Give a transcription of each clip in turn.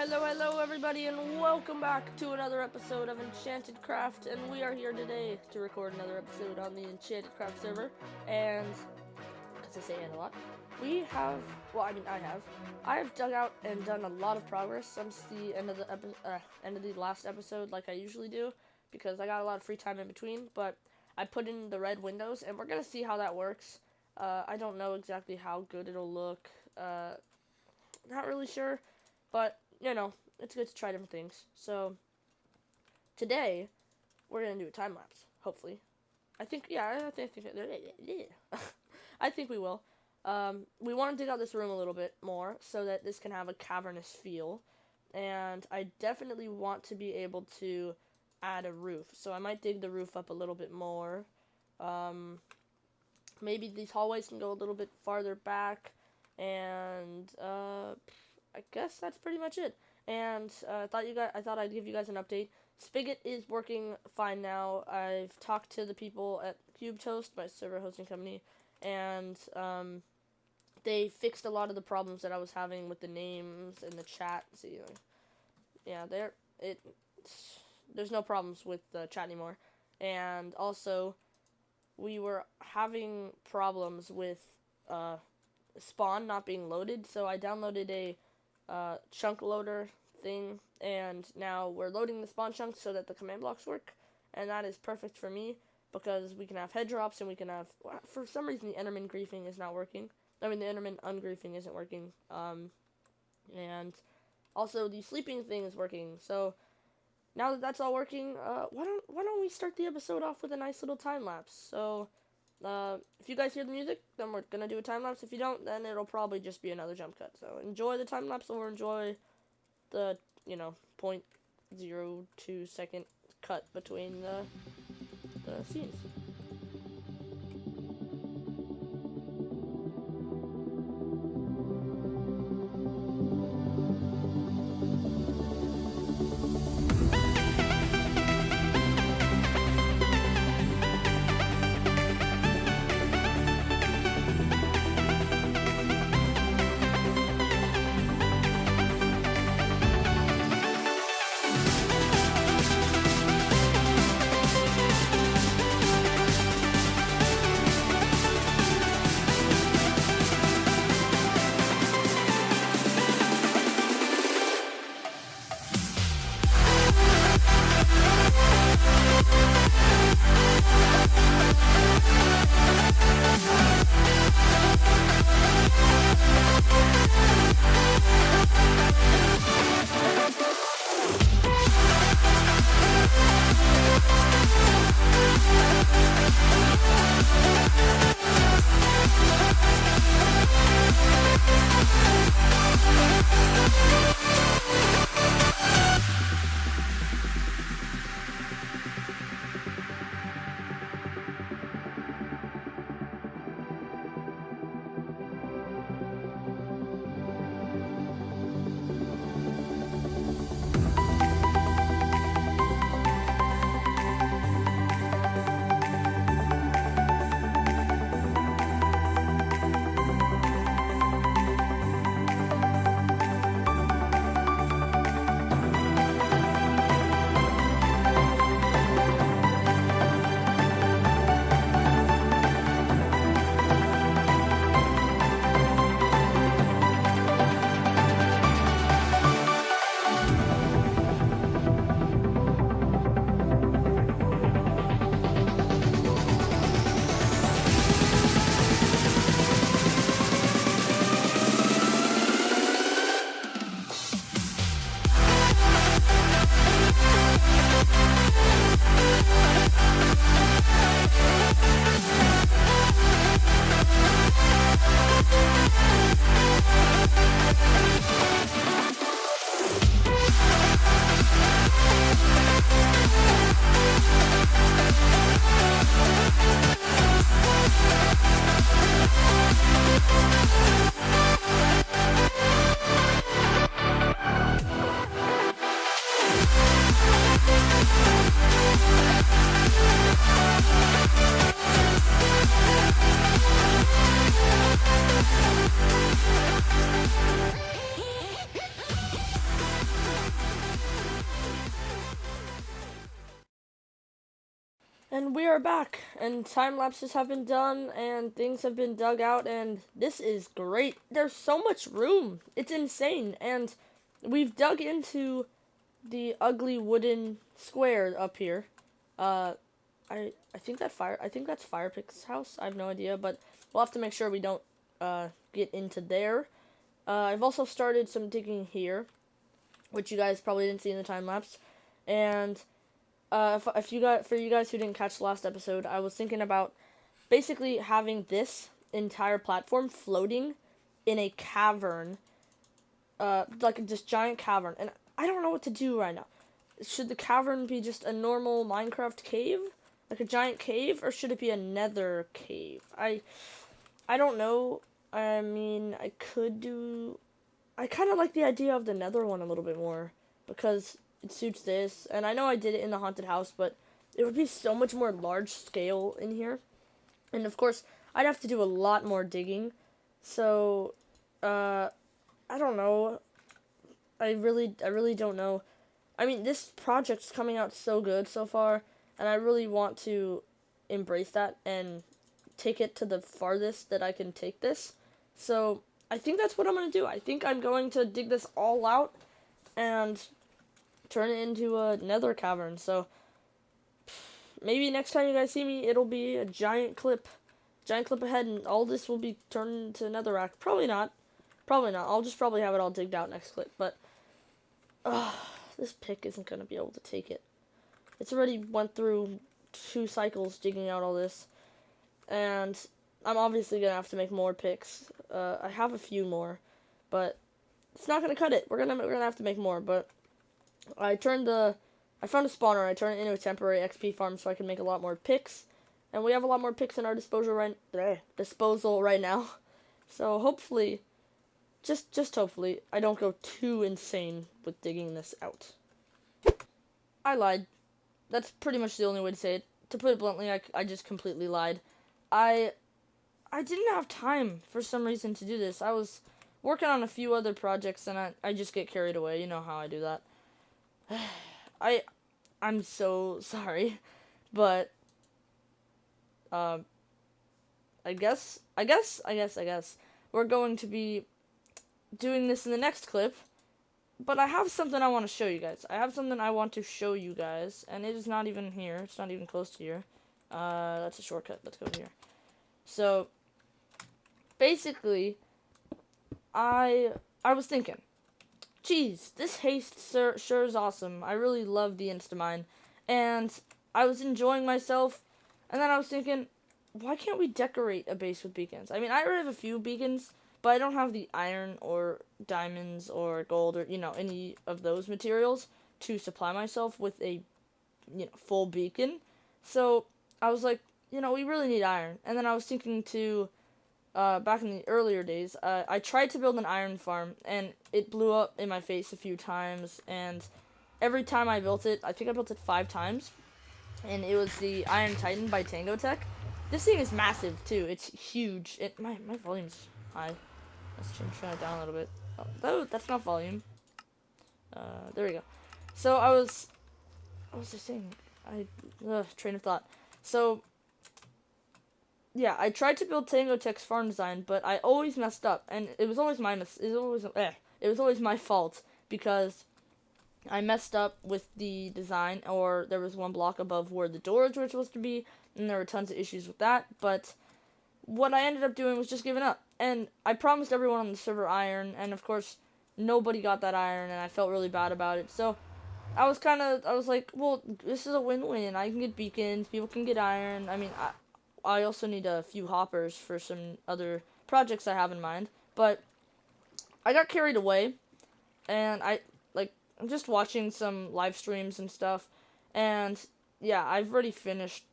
Hello, everybody, and welcome back to another episode of Enchantedcraft. And we are here today to record another episode on the Enchantedcraft server. And because I say it a lot, I have dug out and done a lot of progress since the end of the last episode, like I usually do, because I got a lot of free time in between. But I put in the red windows, and we're gonna see how that works. I don't know exactly how good it'll look. Not really sure, but it's good to try different things. So today we're gonna do a time lapse. Hopefully, I think we will. We want to dig out this room a little bit more so that this can have a cavernous feel, and I definitely want to be able to add a roof. So I might dig the roof up a little bit more. Maybe these hallways can go a little bit farther back, and I guess that's pretty much it. And I thought I'd give you guys an update. Spigot is working fine now. I've talked to the people at CubeToast, my server hosting company, and they fixed a lot of the problems that I was having with the names and the chat. See, yeah, there's no problems with the chat anymore. And also, we were having problems with spawn not being loaded, so I downloaded a chunk loader thing, and now we're loading the spawn chunks so that the command blocks work, and that is perfect for me because we can have head drops, and we can have, for some reason, the Enderman griefing is not working. The Enderman ungriefing isn't working, and also the sleeping thing is working. So now that that's all working, why don't we start the episode off with a nice little time lapse? So if you guys hear the music, then we're gonna do a time lapse. If you don't, then it'll probably just be another jump cut. So enjoy the time lapse, or enjoy the 0.02 second cut between the scenes. And we are back, and time lapses have been done, and things have been dug out, and this is great. There's so much room. It's insane, and we've dug into the ugly wooden square up here. Uh, I think that's Firepix's house. I have no idea, but we'll have to make sure we don't get into there. I've also started some digging here, which you guys probably didn't see in the time lapse, and if you guys, for you guys who didn't catch the last episode, I was thinking about basically having this entire platform floating in a cavern, like this giant cavern, and I don't know what to do right now. Should the cavern be just a normal Minecraft cave, like a giant cave, or should it be a nether cave? I don't know. I mean, I kind of like the idea of the nether one a little bit more, because it suits this, and I know I did it in the haunted house, but it would be so much more large scale in here, and of course, I'd have to do a lot more digging, so, I don't know, I really don't know. I mean, this project's coming out so good so far, and I really want to embrace that and take it to the farthest that I can take this, so I think that's what I'm going to do. I think I'm going to dig this all out, and turn it into a nether cavern. So maybe next time you guys see me, it'll be a giant clip ahead, and all this will be turned into netherrack. Probably not. I'll just probably have it all digged out next clip. But this pick isn't gonna be able to take it. It's already went through 2 cycles digging out all this, and I'm obviously gonna have to make more picks. I have a few more, but it's not gonna cut it. We're gonna have to make more, but I found a spawner. I turned it into a temporary XP farm so I can make a lot more picks, and we have a lot more picks in our disposal right now. So hopefully, just hopefully, I don't go too insane with digging this out. I lied. That's pretty much the only way to say it. To put it bluntly, I just completely lied. I didn't have time for some reason to do this. I was working on a few other projects, and I just get carried away. You know how I do that. I'm so sorry, but I guess we're going to be doing this in the next clip. But I have something I want to show you guys. And it is not even here. It's not even close to here. That's a shortcut. Let's go here. So basically, I was thinking, geez, this haste sure is awesome. I really love the Instamine. And I was enjoying myself. And then I was thinking, why can't we decorate a base with beacons? I mean, I already have a few beacons, but I don't have the iron or diamonds or gold or, any of those materials to supply myself with a, full beacon. So I was like, we really need iron. And then I was thinking to back in the earlier days, I tried to build an iron farm, and it blew up in my face a few times, and every time I built it, I think I built it 5 times, and it was the Iron Titan by Tango Tech. This thing is massive, too. It's huge. My volume's high. Let's turn it down a little bit. Oh, that's not volume. There we go. So what was I saying? Train of thought. So yeah, I tried to build Tango Tech's farm design, but I always messed up, and it was always it was always my fault, because I messed up with the design, or there was one block above where the doors were supposed to be, and there were tons of issues with that, but what I ended up doing was just giving up, and I promised everyone on the server iron, and of course, nobody got that iron, and I felt really bad about it, so I was like, well, this is a win-win. I can get beacons, people can get iron. I mean, I also need a few hoppers for some other projects I have in mind. But I got carried away, and I'm just watching some live streams and stuff. And yeah, I've already finished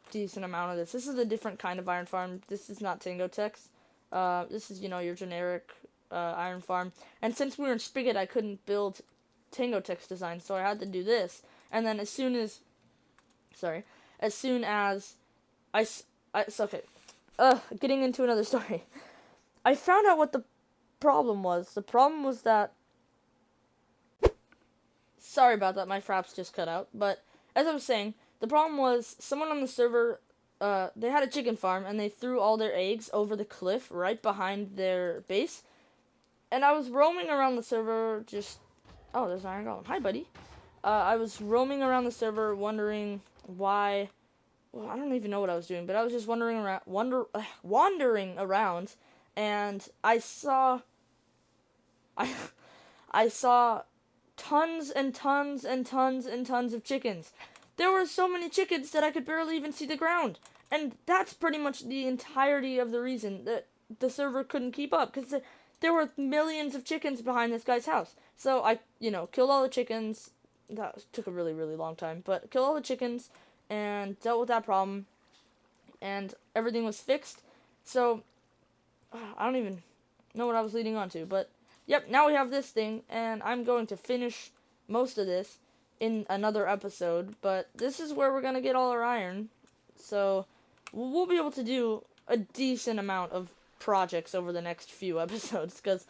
a decent amount of this. This is a different kind of iron farm. This is not Tango Tech's. This is, your generic iron farm. And since we were in Spigot, I couldn't build Tango Tech's design, so I had to do this. And then as soon as it's okay. Getting into another story. I found out what the problem was. The problem was that, sorry about that, my fraps just cut out. But as I was saying, The problem was someone on the server, they had a chicken farm, and they threw all their eggs over the cliff right behind their base. And I was roaming around the server just... Oh, there's an iron golem. Hi, buddy. I was roaming around the server wondering why... Well, I don't even know what I was doing, but I was just wandering around, and I saw tons and tons and tons and tons of chickens. There were so many chickens that I could barely even see the ground, and that's pretty much the entirety of the reason that the server couldn't keep up, because there were millions of chickens behind this guy's house. So I, killed all the chickens. That took a really, really long time, but killed all the chickens and dealt with that problem, and everything was fixed. So I don't even know what I was leading on to, but yep, now we have this thing, and I'm going to finish most of this in another episode, but this is where we're going to get all our iron, so we'll be able to do a decent amount of projects over the next few episodes, because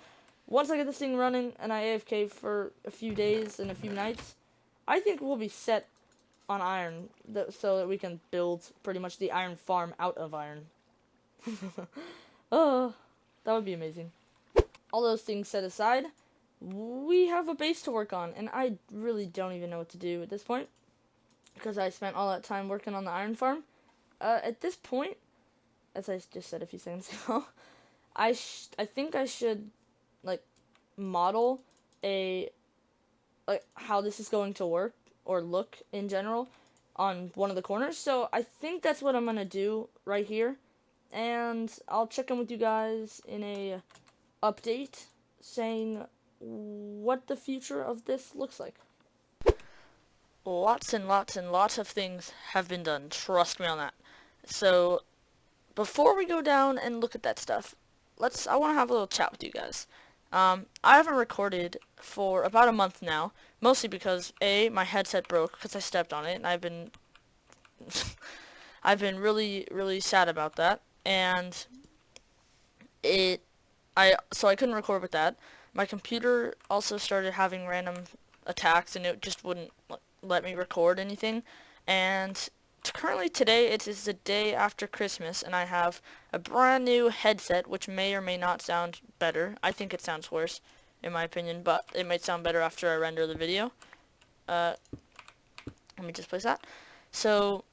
once I get this thing running and I AFK for a few days and a few nights, I think we'll be set on iron, so that we can build pretty much the iron farm out of iron. Oh, that would be amazing. All those things set aside, we have a base to work on, and I really don't even know what to do at this point, because I spent all that time working on the iron farm. At this point, as I just said a few seconds ago, I think I should, model how this is going to work, or look in general, on one of the corners. So I think that's what I'm going to do right here, and I'll check in with you guys in a update saying what the future of this looks like. Lots and lots and lots of things have been done, trust me on that. So before we go down and look at that stuff, I want to have a little chat with you guys. I haven't recorded for about a month now, mostly because my headset broke because I stepped on it, and I've been really, really sad about that, and so I couldn't record with that. My computer also started having random attacks, and it just wouldn't let me record anything. And currently today, it is the day after Christmas, and I have a brand new headset, which may or may not sound better. I think it sounds worse, in my opinion, but it might sound better after I render the video. Let me just place that. So,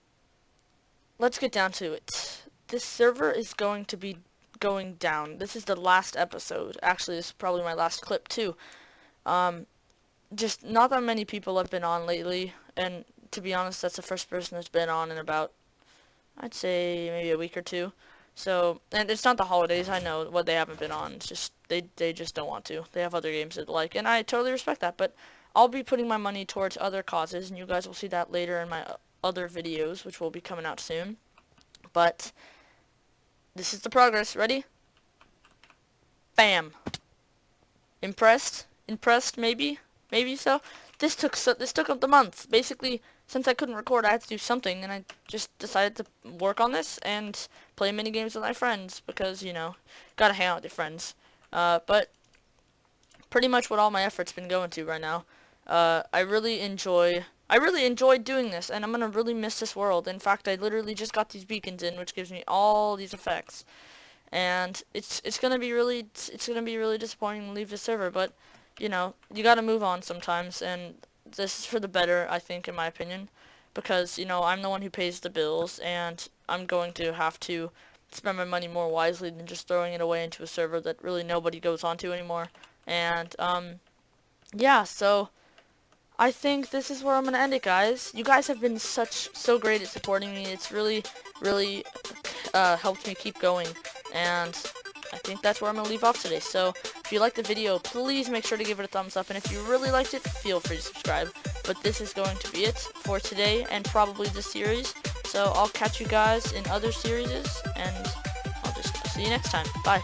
let's get down to it. This server is going to be going down. This is the last episode. Actually, this is probably my last clip, too. Just not that many people have been on lately, and to be honest, that's the first person that's been on in about, I'd say, maybe a week or two. So, and it's not the holidays, I know what they haven't been on. It's just, they just don't want to. They have other games that they like, and I totally respect that, but I'll be putting my money towards other causes, and you guys will see that later in my other videos, which will be coming out soon. But this is the progress. Ready? Bam. Impressed? Impressed, maybe? Maybe so? This took up the month. Basically, since I couldn't record, I had to do something, and I just decided to work on this and play mini games with my friends, because, gotta hang out with your friends. But pretty much what all my effort's been going to right now. I really enjoyed doing this, and I'm gonna really miss this world. In fact, I literally just got these beacons in, which gives me all these effects, and it's gonna be really disappointing to leave the server, but you gotta move on sometimes, and this is for the better, I think, in my opinion, because I'm the one who pays the bills, and I'm going to have to spend my money more wisely than just throwing it away into a server that really nobody goes onto anymore. And yeah, so I think this is where I'm gonna end it, guys. You guys have been so great at supporting me. It's really helped me keep going, and I think that's where I'm gonna leave off today. So if you liked the video, please make sure to give it a thumbs up, and if you really liked it, feel free to subscribe. But this is going to be it for today, and probably this series. So I'll catch you guys in other series, and I'll just see you next time. Bye.